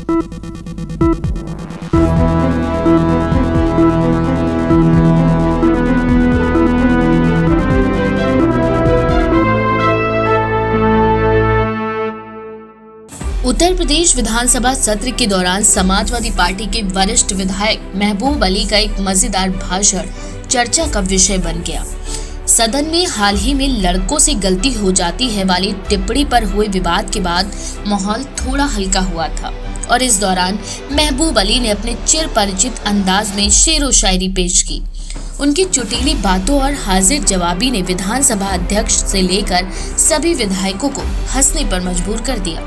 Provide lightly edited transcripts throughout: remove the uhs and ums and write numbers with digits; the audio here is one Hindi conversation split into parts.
उत्तर प्रदेश विधानसभा सत्र के दौरान समाजवादी पार्टी के वरिष्ठ विधायक महबूब अली का एक मजेदार भाषण चर्चा का विषय बन गया। सदन में हाल ही में लड़कों से गलती हो जाती है वाली टिप्पणी पर हुए विवाद के बाद माहौल थोड़ा हल्का हुआ था और इस दौरान महबूब अली ने अपने चिर परिचित अंदाज में शेरो शायरी पेश की। उनकी चुटीली बातों और हाजिर जवाबी ने विधानसभा अध्यक्ष से लेकर सभी विधायकों को हंसने पर मजबूर कर दिया।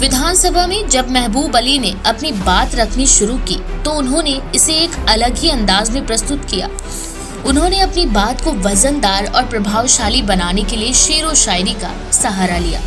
विधानसभा में जब महबूब अली ने अपनी बात रखनी शुरू की तो उन्होंने इसे एक अलग ही अंदाज में प्रस्तुत किया। उन्होंने अपनी बात को वजनदार और प्रभावशाली बनाने के लिए शेरो शायरी का सहारा लिया।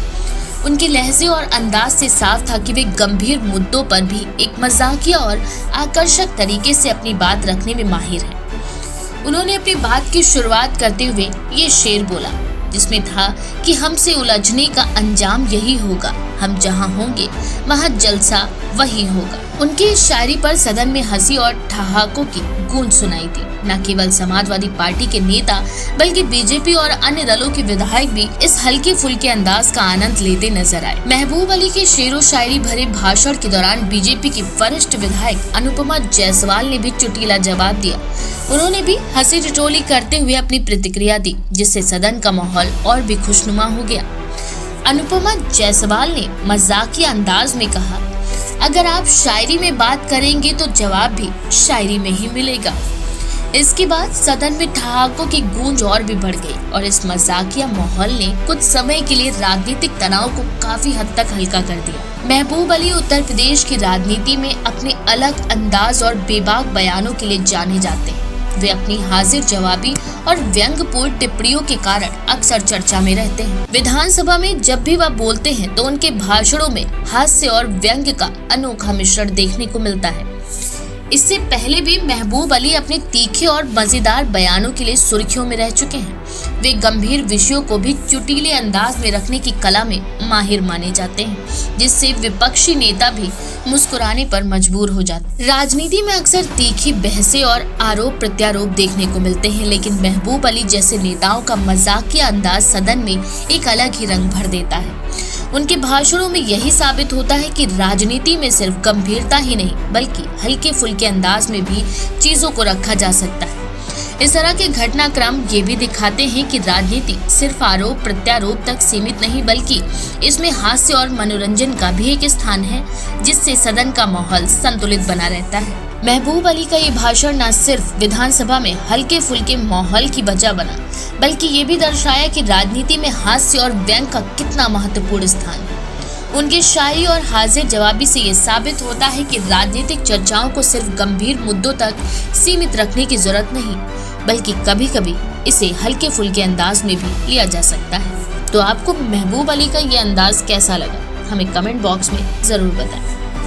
उनके लहजे और अंदाज से साफ था कि वे गंभीर मुद्दों पर भी एक मजाकिया और आकर्षक तरीके से अपनी बात रखने में माहिर हैं। उन्होंने अपनी बात की शुरुआत करते हुए ये शेर बोला, जिसमें था कि हमसे उलझने का अंजाम यही होगा, हम जहां होंगे वहां जलसा वही होगा। उनकी इस शायरी पर सदन में हंसी और ठहाकों की गूंज सुनाई दी। न केवल समाजवादी पार्टी के नेता बल्कि बीजेपी और अन्य दलों के विधायक भी इस हल्के फुल्के अंदाज का आनंद लेते नजर आए। महबूब अली के शेरो शायरी भरे भाषण के दौरान बीजेपी की वरिष्ठ विधायक अनुपमा जायसवाल ने भी चुटीला जवाब दिया। उन्होंने भी हंसी ठिठोली करते हुए अपनी प्रतिक्रिया दी, जिससे सदन का माहौल और भी खुशनुमा हो गया। अनुपमा जायसवाल ने मजाकिया अंदाज में कहा, अगर आप शायरी में बात करेंगे तो जवाब भी शायरी में ही मिलेगा। इसके बाद सदन में ठहाकों की गूंज और भी बढ़ गई और इस मजाकिया माहौल ने कुछ समय के लिए राजनीतिक तनाव को काफी हद तक हल्का कर दिया। महबूब अली उत्तर प्रदेश की राजनीति में अपने अलग अंदाज और बेबाक बयानों के लिए जाने जाते हैं। वे अपनी हाजिर जवाबी और व्यंग्यपूर्ण टिप्पणियों के कारण अक्सर चर्चा में रहते हैं। विधानसभा में जब भी वह बोलते हैं तो उनके भाषणों में हास्य और व्यंग्य का अनोखा मिश्रण देखने को मिलता है। इससे पहले भी महबूब अली अपने तीखे और मजेदार बयानों के लिए सुर्खियों में रह चुके हैं। वे गंभीर विषयों को भी चुटीले अंदाज में रखने की कला में माहिर माने जाते हैं, जिससे विपक्षी नेता भी मुस्कुराने पर मजबूर हो जाते हैं। राजनीति में अक्सर तीखी बहसें और आरोप प्रत्यारोप देखने को मिलते हैं, लेकिन महबूब अली जैसे नेताओं का मजाकिया अंदाज सदन में एक अलग ही रंग भर देता है। उनके भाषणों में यही साबित होता है कि राजनीति में सिर्फ गंभीरता ही नहीं बल्कि हल्के फुल्के अंदाज में भी चीजों को रखा जा सकता है। इस तरह के घटनाक्रम ये भी दिखाते हैं कि राजनीति सिर्फ आरोप प्रत्यारोप तक सीमित नहीं बल्कि इसमें हास्य और मनोरंजन का भी एक स्थान है, जिससे सदन का माहौल संतुलित बना रहता है। महबूब अली का ये भाषण न सिर्फ विधानसभा में हल्के फुल्के माहौल की वजह बना बल्कि ये भी दर्शाया कि राजनीति में हास्य और व्यंग का कितना महत्वपूर्ण स्थान है। उनके शायरी और हाजिर जवाबी से ये साबित होता है कि राजनीतिक चर्चाओं को सिर्फ गंभीर मुद्दों तक सीमित रखने की जरूरत नहीं बल्कि कभी कभी इसे हल्के फुल्के अंदाज में भी लिया जा सकता है। तो आपको महबूब अली का ये अंदाज कैसा लगा, हमें कमेंट बॉक्स में जरूर बताएं।